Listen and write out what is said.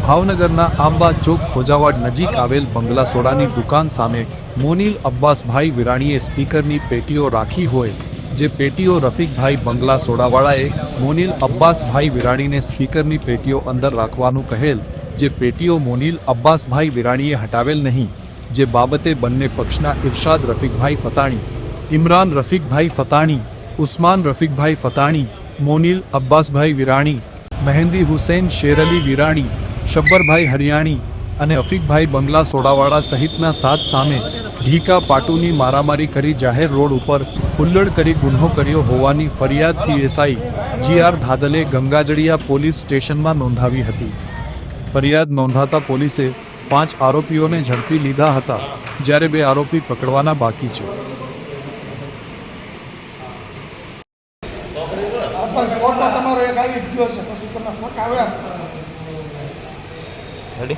ભાવનગરના આંબા ચોક ખોજાવાડ નજીક આવેલ બંગલા સોડાની દુકાન સામે મોનીલ અબ્બાસભાઈ વિરાણીએ સ્પીકરની પેટીઓ રાખી હોય, જે પેટીઓ રફીકભાઈ બંગલા સોડાવાળાએ મોનીલ અબ્બાસભાઈ વિરાણીને સ્પીકરની પેટીઓ અંદર રાખવાનું કહેલ, જે પેટીઓ મોનીલ અબ્બાસભાઈ વિરાણીએ હટાવેલ નહીં, જે બાબતે બંને પક્ષના ઇરશાદ રફીકભાઈ ફતાણી, ઇમરાન રફીકભાઈ ફતાણી, ઉસ્માન રફીકભાઈ ફતાણી, મોનીલ અબ્બાસભાઈ વિરાણી, મહેંદી હુસૈન શેરઅલી વિરાણી, શબ્બરભાઈ હરિયાણી અને અફીકભાઈ બંગલા સોડાવાળા સહિતના 7 સામે ઢીકા પાટુની મારામારી કરી જાહેર રોડ ઉપર હુલ્લડ કરી ગુન્હો કર્યો હોવાની ફરિયાદ પીએસઆઈ GR ધાદલે ગંગાજળિયા પોલીસ સ્ટેશનમાં નોંધાવી હતી। ફરિયાદ નોંધાતા પોલીસે 5 આરોપીઓને ઝડપી લીધા હતા, જ્યારે 2 આરોપી પકડવાના બાકી છે। તમારો એક આવી ગયો છે, પછી તમે પકાવ્યા રેડી